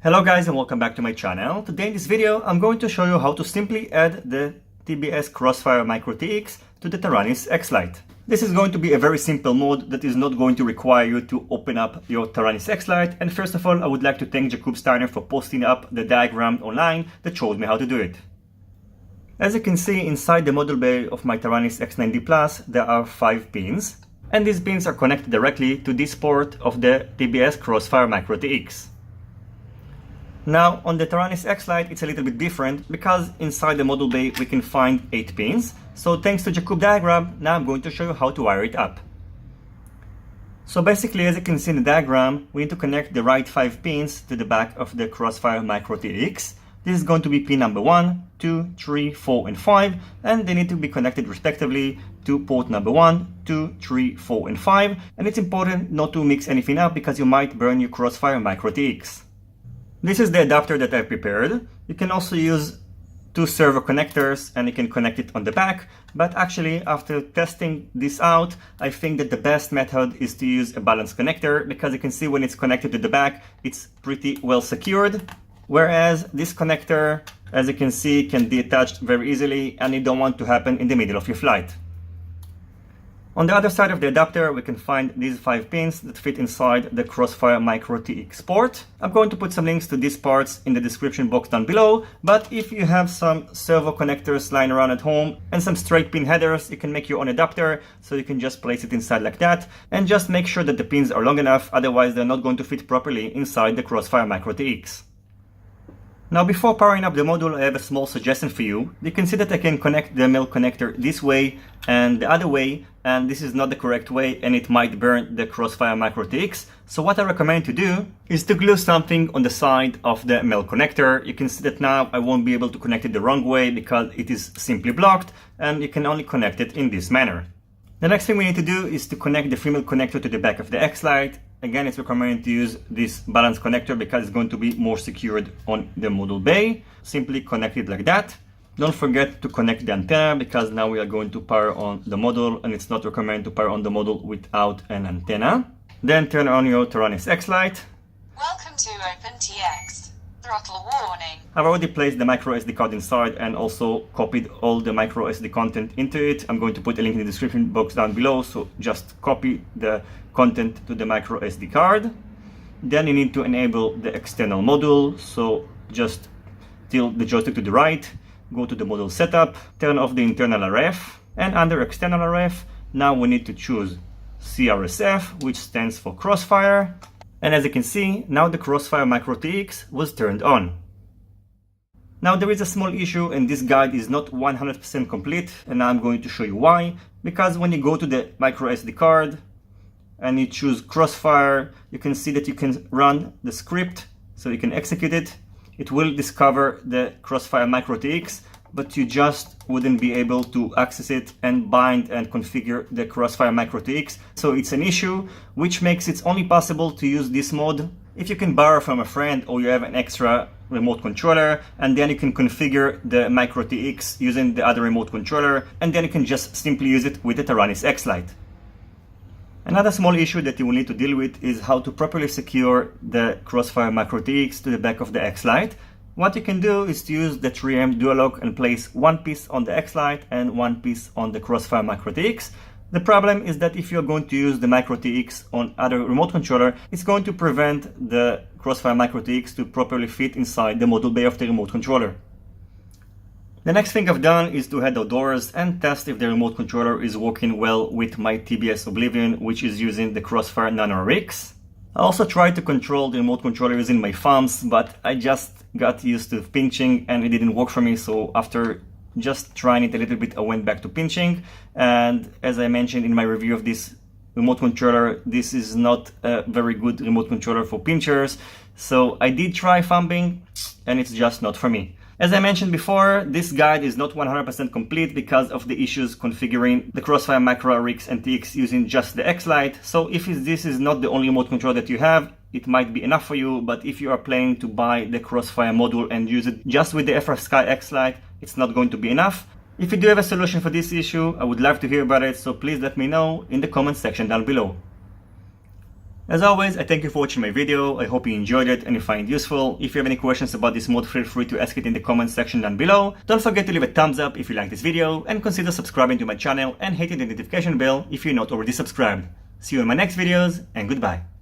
Hello guys and welcome back to my channel. Today in this video I'm going to show you how to simply add the TBS Crossfire Micro TX to the Taranis X-Lite. This is going to be a very simple mode that is not going to require you to open up your Taranis X-Lite, and first of all I would like to thank Jakub Steiner for posting up the diagram online that showed me how to do it. As you can see, inside the module bay of my Taranis X90 Plus there are 5 pins, and these pins are connected directly to this port of the TBS Crossfire Micro TX. Now on the Taranis X-Lite it's a little bit different because inside the module bay we can find 8 pins. So thanks to Jakub diagram, now I'm going to show you how to wire it up. So basically, as you can see in the diagram, we need to connect the right 5 pins to the back of the Crossfire Micro TX. This is going to be pin number 1, 2, 3, 4 and 5, and they need to be connected respectively to port number 1, 2, 3, 4 and 5, and it's important not to mix anything up because you might burn your Crossfire Micro TX. This is the adapter that I've prepared. You can also use 2 servo connectors and you can connect it on the back, but actually after testing this out, I think that the best method is to use a balance connector because you can see when it's connected to the back, it's pretty well secured. Whereas this connector, as you can see, can be attached very easily and you don't want to happen in the middle of your flight. On the other side of the adapter, we can find these 5 pins that fit inside the Crossfire Micro TX port. I'm going to put some links to these parts in the description box down below, but if you have some servo connectors lying around at home and some straight pin headers, you can make your own adapter, so you can just place it inside like that, and just make sure that the pins are long enough, otherwise they're not going to fit properly inside the Crossfire Micro TX. Now before powering up the module, I have a small suggestion for you. You can see that I can connect the male connector this way and the other way, and this is not the correct way and it might burn the Crossfire Micro TX. So what I recommend to do is to glue something on the side of the male connector. You can see that now I won't be able to connect it the wrong way because it is simply blocked and you can only connect it in this manner. The next thing we need to do is to connect the female connector to the back of the X-Lite. Again, it's recommended to use this balance connector because it's going to be more secured on the module bay. Simply connect it like that. Don't forget to connect the antenna because now we are going to power on the module and it's not recommended to power on the module without an antenna. Then turn on your Taranis X-Lite. Welcome to OpenTX. Throttle warning. I've already placed the micro SD card inside and also copied all the micro SD content into it. I'm going to put a link in the description box down below, so just copy the content to the micro SD card. Then you need to enable the external module, so just tilt the joystick to the right, go to the module setup, turn off the internal RF, and under external RF, now we need to choose CRSF, which stands for Crossfire. And as you can see, now the Crossfire Micro TX was turned on. Now there is a small issue and this guide is not 100% complete, and now I'm going to show you why. Because when you go to the micro SD card and you choose Crossfire, you can see that you can run the script, so you can execute it. It will discover the Crossfire Micro TX, but you just wouldn't be able to access it and bind and configure the Crossfire Micro TX. So it's an issue, which makes it only possible to use this mode if you can borrow from a friend or you have an extra remote controller, and then you can configure the Micro TX using the other remote controller, and then you can just simply use it with the Taranis X-Lite. Another small issue that you will need to deal with is how to properly secure the Crossfire Micro TX to the back of the X-Lite. What you can do is to use the 3M dual lock and place one piece on the X-Lite and one piece on the Crossfire Micro TX. The problem is that if you're going to use the Micro TX on other remote controller, it's going to prevent the Crossfire Micro TX to properly fit inside the module bay of the remote controller. The next thing I've done is to head outdoors and test if the remote controller is working well with my TBS Oblivion, which is using the Crossfire Nano RX. I also tried to control the remote controller using my thumbs, but I just got used to pinching and it didn't work for me, so after just trying it a little bit I went back to pinching. And as I mentioned in my review of this remote controller, this is not a very good remote controller for pinchers, so I did try thumbing and it's just not for me. As I mentioned before, this guide is not 100% complete because of the issues configuring the Crossfire Micro RX and TX using just the X-Lite. So if this is not the only remote controller that you have, it might be enough for you, but if you are planning to buy the Crossfire module and use it just with the FrSky X-Lite, it's not going to be enough. If you do have a solution for this issue, I would love to hear about it, so please let me know in the comment section down below. As always, I thank you for watching my video. I hope you enjoyed it and you find it useful. If you have any questions about this mod, feel free to ask it in the comments section down below. Don't forget to leave a thumbs up if you like this video, and consider subscribing to my channel and hitting the notification bell if you're not already subscribed. See you in my next videos, and goodbye.